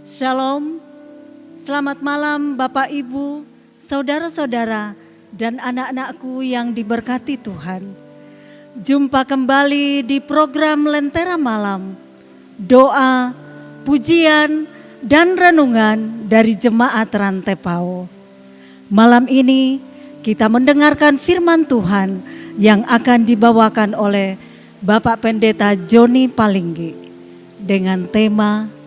Shalom, selamat malam Bapak Ibu, saudara-saudara dan anak-anakku yang diberkati Tuhan. Jumpa kembali di program Lentera Malam, doa, pujian, dan renungan dari Jemaat Rantepao. Malam ini kita mendengarkan firman Tuhan yang akan dibawakan oleh Bapak Pendeta Joni Palinggi dengan tema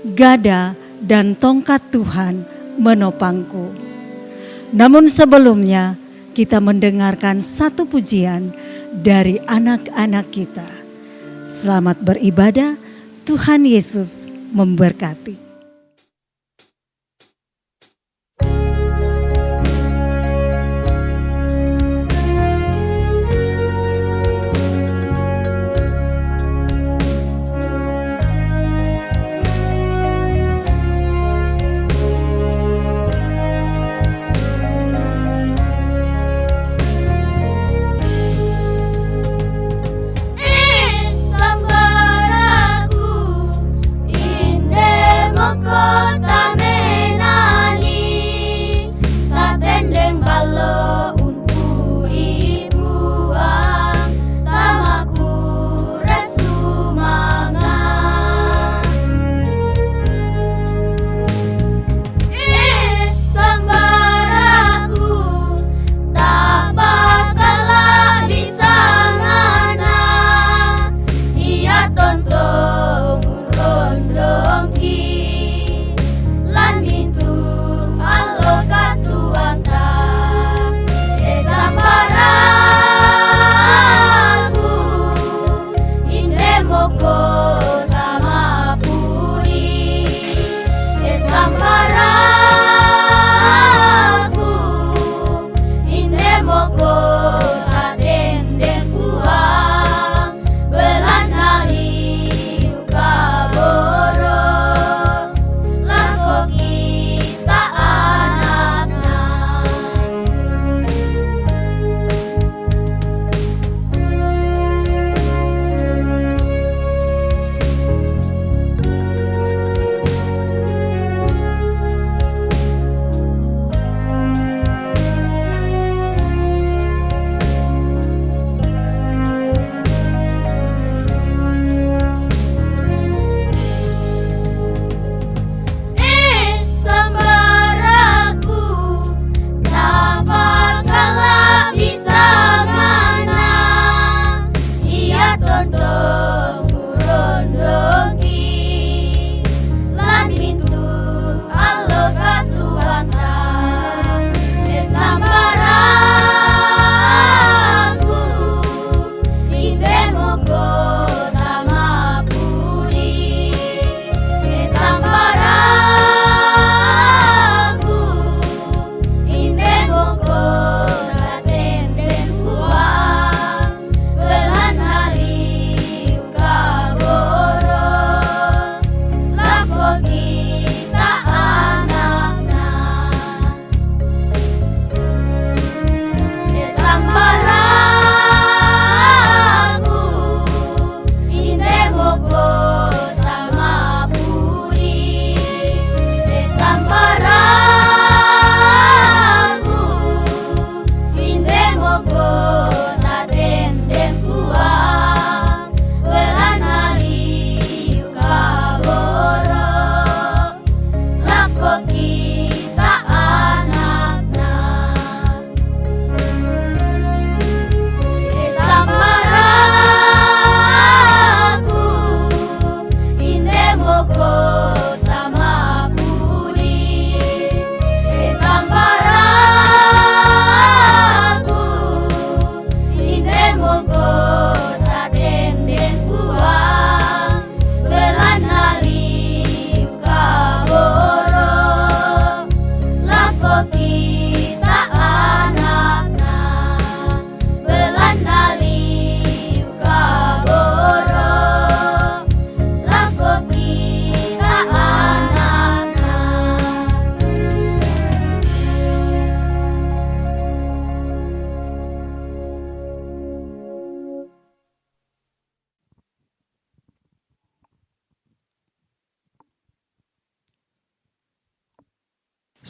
Gada dan tongkat Tuhan menopangku. Namun sebelumnya kita mendengarkan satu pujian dari anak-anak kita. Selamat beribadah, Tuhan Yesus memberkati.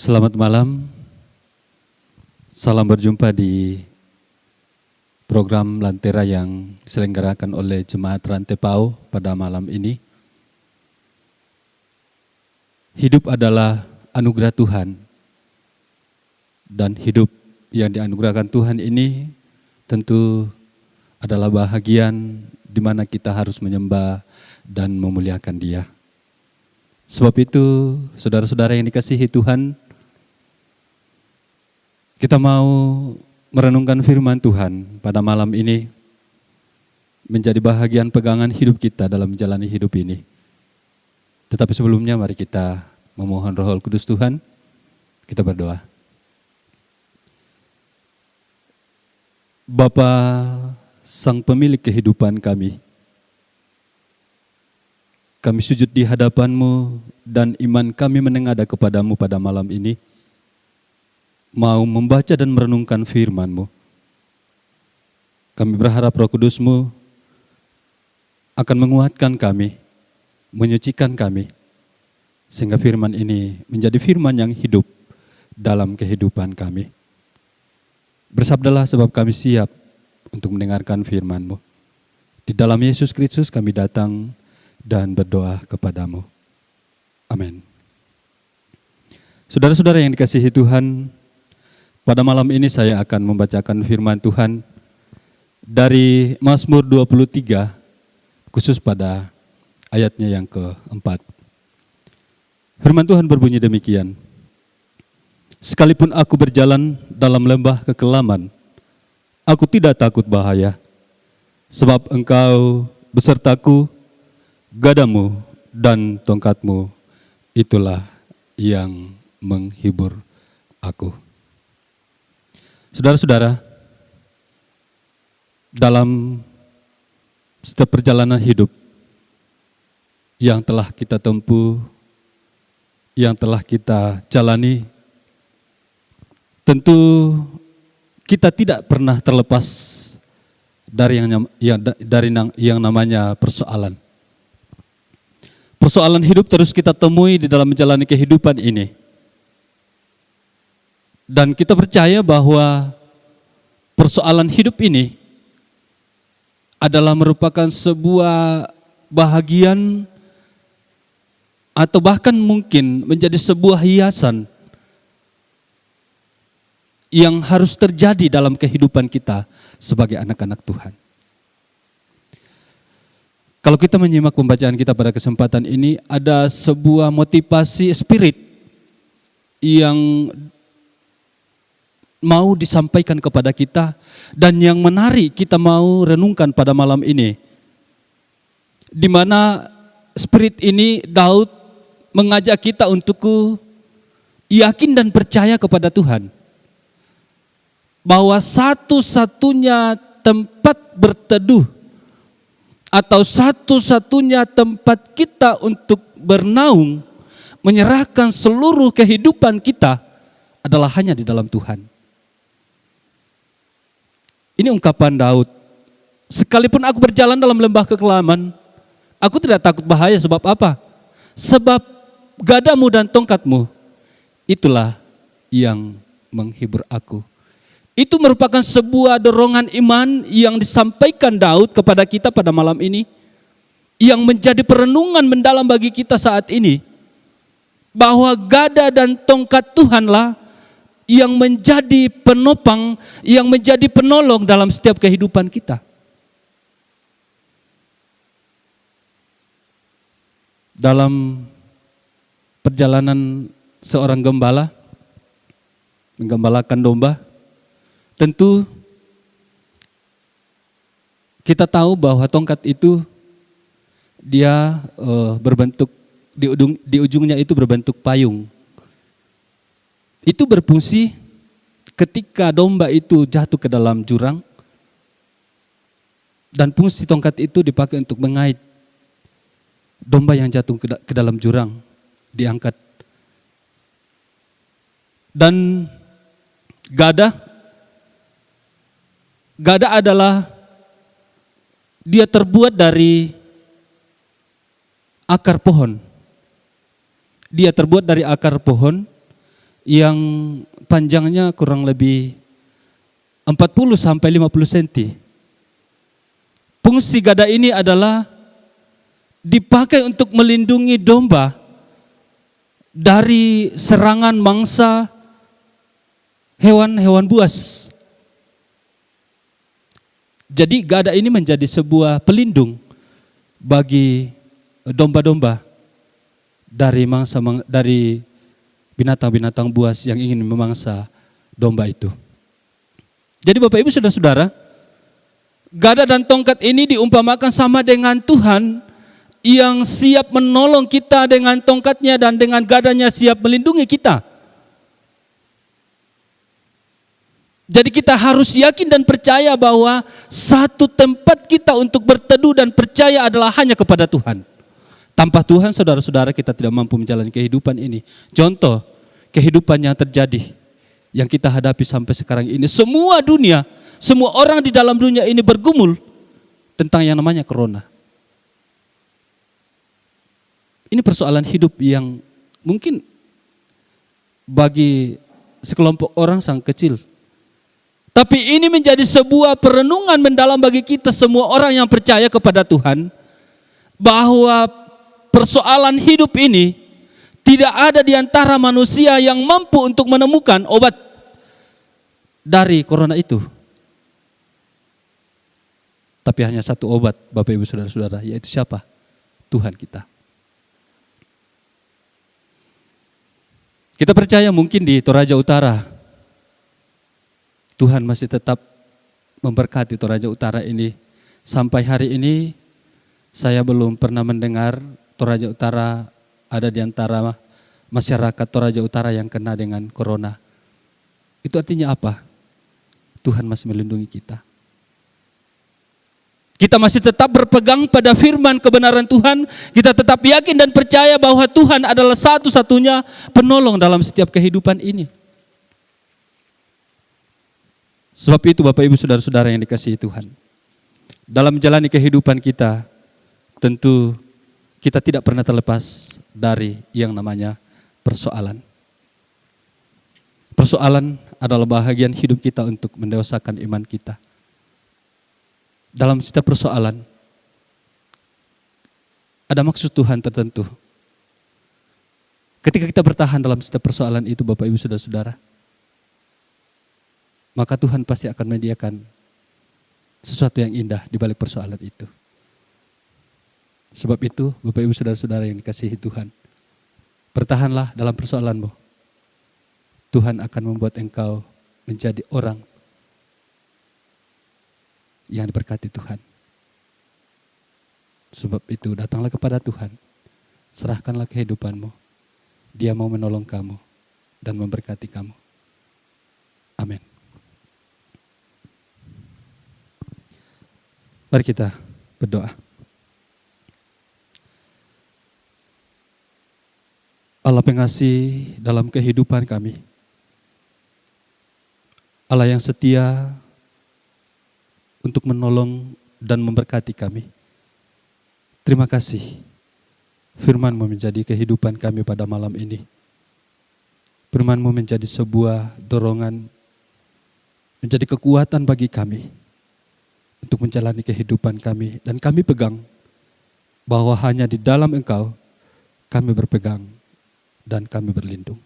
Selamat malam, salam berjumpa di program Lantera yang diselenggarakan oleh Jemaat Rantepao pada malam ini. Hidup adalah anugerah Tuhan, dan hidup yang dianugerahkan Tuhan ini tentu adalah bahagian di mana kita harus menyembah dan memuliakan Dia. Sebab itu, saudara-saudara yang dikasihi Tuhan, kita mau merenungkan firman Tuhan pada malam ini menjadi bahagian pegangan hidup kita dalam menjalani hidup ini. Tetapi sebelumnya mari kita memohon Roh Kudus Tuhan, kita berdoa. Bapa, Sang Pemilik kehidupan kami sujud di hadapan-Mu dan iman kami menengadah kepadamu pada malam ini, mau membaca dan merenungkan firman-Mu. Kami berharap Roh Kudus-Mu akan menguatkan kami, menyucikan kami, sehingga firman ini menjadi firman yang hidup dalam kehidupan kami. Bersabdalah sebab kami siap untuk mendengarkan firman-Mu. Di dalam Yesus Kristus kami datang dan berdoa kepadamu. Amin. Saudara-saudara yang dikasihi Tuhan, pada malam ini saya akan membacakan firman Tuhan dari Mazmur 23, khusus pada ayatnya yang keempat. Firman Tuhan berbunyi demikian. Sekalipun aku berjalan dalam lembah kekelaman, aku tidak takut bahaya, sebab Engkau besertaku, gadamu dan tongkatmu, itulah yang menghibur aku. Saudara-saudara, dalam setiap perjalanan hidup yang telah kita tempuh, yang telah kita jalani, tentu kita tidak pernah terlepas dari yang namanya persoalan. Persoalan hidup terus kita temui di dalam menjalani kehidupan ini. Dan kita percaya bahwa persoalan hidup ini adalah merupakan sebuah bahagian atau bahkan mungkin menjadi sebuah hiasan yang harus terjadi dalam kehidupan kita sebagai anak-anak Tuhan. Kalau kita menyimak pembacaan kita pada kesempatan ini, ada sebuah motivasi spirit yang mau disampaikan kepada kita dan yang menarik kita mau renungkan pada malam ini. Di mana spirit ini Daud mengajak kita untuk yakin dan percaya kepada Tuhan. Bahwa satu-satunya tempat berteduh atau satu-satunya tempat kita untuk bernaung, menyerahkan seluruh kehidupan kita adalah hanya di dalam Tuhan. Ini ungkapan Daud. Sekalipun aku berjalan dalam lembah kekelaman, aku tidak takut bahaya. Sebab apa? Sebab gadamu dan tongkatmu, itulah yang menghibur aku. Itu merupakan sebuah dorongan iman yang disampaikan Daud kepada kita pada malam ini, yang menjadi perenungan mendalam bagi kita saat ini, bahwa gada dan tongkat Tuhanlah yang menjadi penopang, yang menjadi penolong dalam setiap kehidupan kita. Dalam perjalanan seorang gembala menggembalakan domba, tentu kita tahu bahwa tongkat itu dia berbentuk di ujungnya itu berbentuk payung. Itu berfungsi ketika domba itu jatuh ke dalam jurang, dan fungsi tongkat itu dipakai untuk mengait domba yang jatuh ke dalam jurang, diangkat. Dan gada adalah dia terbuat dari akar pohon. Dia terbuat dari akar pohon yang panjangnya kurang lebih 40 sampai 50 cm. Fungsi gada ini adalah dipakai untuk melindungi domba dari serangan mangsa hewan-hewan buas. Jadi gada ini menjadi sebuah pelindung bagi domba-domba dari dari binatang-binatang buas yang ingin memangsa domba itu. Jadi Bapak Ibu Saudara-saudara, gada dan tongkat ini diumpamakan sama dengan Tuhan yang siap menolong kita dengan tongkatnya dan dengan gadanya siap melindungi kita. Jadi kita harus yakin dan percaya bahwa satu tempat kita untuk berteduh dan percaya adalah hanya kepada Tuhan. Tanpa Tuhan, saudara-saudara, kita tidak mampu menjalani kehidupan ini. Contoh, kehidupan yang terjadi, yang kita hadapi sampai sekarang ini. Semua dunia, semua orang di dalam dunia ini bergumul tentang yang namanya corona. Ini persoalan hidup yang mungkin bagi sekelompok orang sangat kecil. Tapi ini menjadi sebuah perenungan mendalam bagi kita semua orang yang percaya kepada Tuhan, bahwa persoalan hidup ini tidak ada di antara manusia yang mampu untuk menemukan obat dari corona itu. Tapi hanya satu obat, Bapak Ibu Saudara-saudara, yaitu siapa? Tuhan kita. Kita percaya mungkin di Toraja Utara, Tuhan masih tetap memberkati Toraja Utara ini. Sampai hari ini saya belum pernah mendengar Toraja Utara ada di antara masyarakat Toraja Utara yang kena dengan corona. Itu artinya apa? Tuhan masih melindungi kita. Kita masih tetap berpegang pada firman kebenaran Tuhan. Kita tetap yakin dan percaya bahwa Tuhan adalah satu-satunya penolong dalam setiap kehidupan ini. Sebab itu Bapak Ibu Saudara-saudara yang dikasihi Tuhan, dalam menjalani kehidupan kita, tentu kita tidak pernah terlepas dari yang namanya persoalan. Persoalan adalah bahagian hidup kita untuk mendewasakan iman kita. Dalam setiap persoalan, ada maksud Tuhan tertentu. Ketika kita bertahan dalam setiap persoalan itu, Bapak Ibu Saudara-saudara, maka Tuhan pasti akan menyediakan sesuatu yang indah di balik persoalan itu. Sebab itu, Bapak Ibu Saudara-saudara yang dikasihi Tuhan, bertahanlah dalam persoalanmu. Tuhan akan membuat engkau menjadi orang yang diberkati Tuhan. Sebab itu, datanglah kepada Tuhan, serahkanlah kehidupanmu. Dia mau menolong kamu dan memberkati kamu. Amin. Mari kita berdoa. Allah pengasih dalam kehidupan kami, Allah yang setia untuk menolong dan memberkati kami. Terima kasih firman-Mu menjadi kehidupan kami pada malam ini. Firman-Mu menjadi sebuah dorongan, menjadi kekuatan bagi kami untuk menjalani kehidupan kami. Dan kami pegang bahwa hanya di dalam Engkau kami berpegang dan kami berlindung.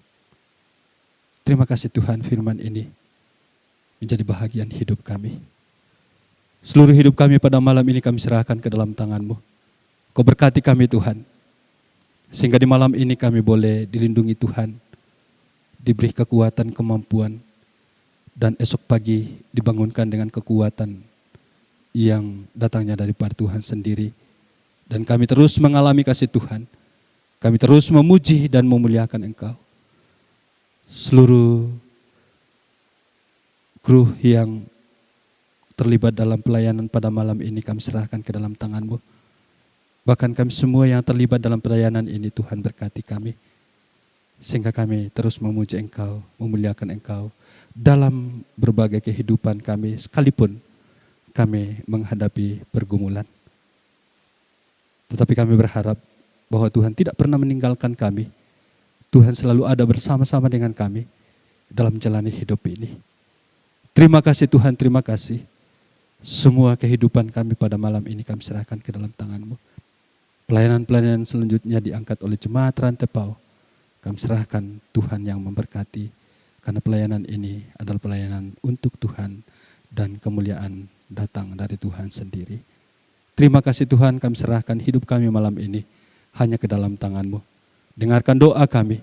Terima kasih Tuhan, firman ini menjadi bahagian hidup kami. Seluruh hidup kami pada malam ini kami serahkan ke dalam tangan-Mu. Kau berkati kami Tuhan, sehingga di malam ini kami boleh dilindungi Tuhan, diberi kekuatan, kemampuan, dan esok pagi dibangunkan dengan kekuatan yang datangnya daripada Tuhan sendiri. Dan kami terus mengalami kasih Tuhan. Kami terus memuji dan memuliakan Engkau. Seluruh kru yang terlibat dalam pelayanan pada malam ini kami serahkan ke dalam tangan-Mu. Bahkan kami semua yang terlibat dalam pelayanan ini, Tuhan berkati kami. Sehingga kami terus memuji Engkau, memuliakan Engkau dalam berbagai kehidupan kami, sekalipun kami menghadapi pergumulan. Tetapi kami berharap bahwa Tuhan tidak pernah meninggalkan kami. Tuhan selalu ada bersama-sama dengan kami dalam menjalani hidup ini. Terima kasih Tuhan, terima kasih. Semua kehidupan kami pada malam ini kami serahkan ke dalam tangan-Mu. Pelayanan-pelayanan selanjutnya diangkat oleh jemaat Rantepau. Kami serahkan Tuhan yang memberkati. Karena pelayanan ini adalah pelayanan untuk Tuhan dan kemuliaan datang dari Tuhan sendiri. Terima kasih Tuhan, kami serahkan hidup kami malam ini hanya ke dalam tangan-Mu. Dengarkan doa kami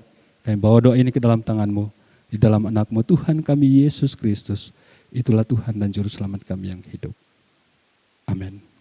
bawa doa ini ke dalam tangan-Mu. Di dalam anak-Mu Tuhan kami Yesus Kristus. Itulah Tuhan dan Juru Selamat kami yang hidup. Amin.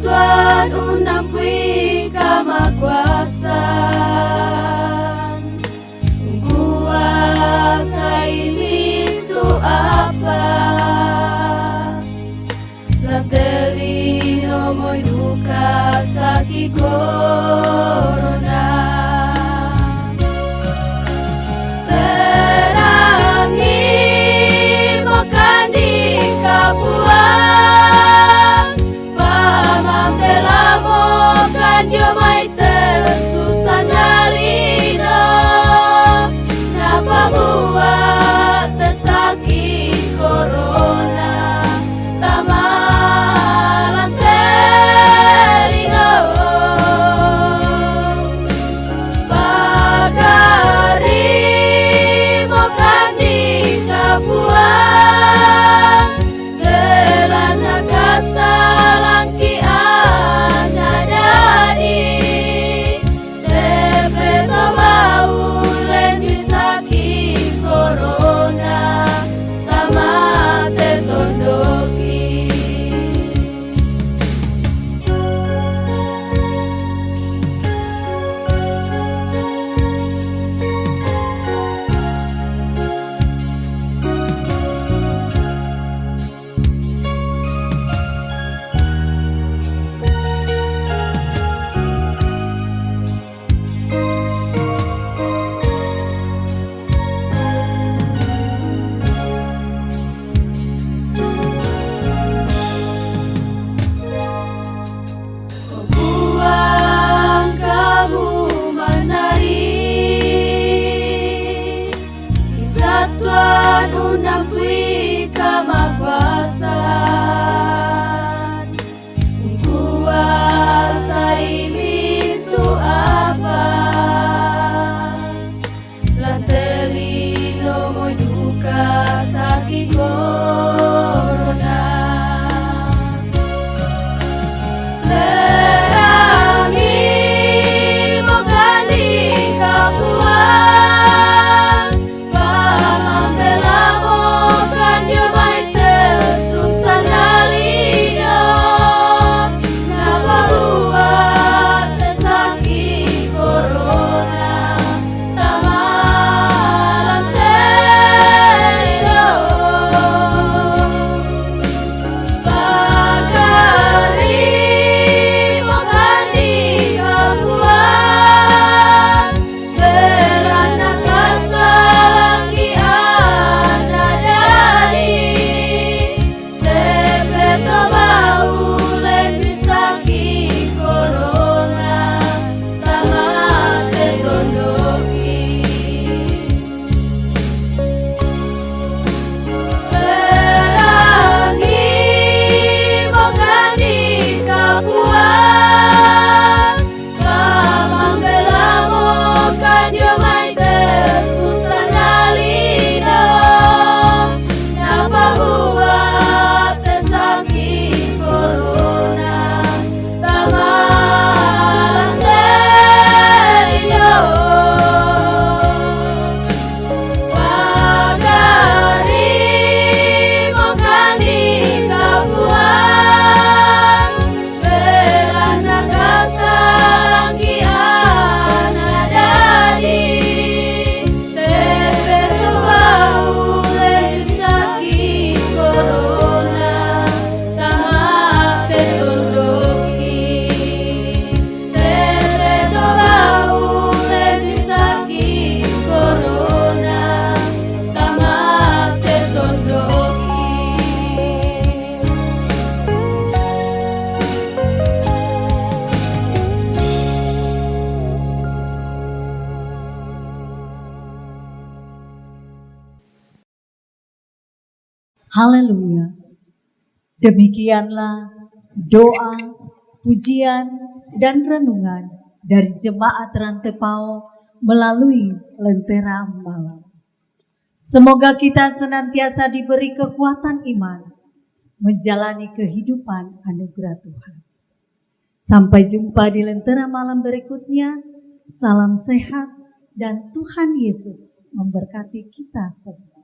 Tuhan unapui kama kuasa kuasa ini tu apa lantelino moi duka sakit corona terangi makan di kapuan Dio mai te Haleluya. Demikianlah doa, pujian, dan renungan dari Jemaat Rantepao melalui Lentera Malam. Semoga kita senantiasa diberi kekuatan iman menjalani kehidupan anugerah Tuhan. Sampai jumpa di Lentera Malam berikutnya. Salam sehat dan Tuhan Yesus memberkati kita semua.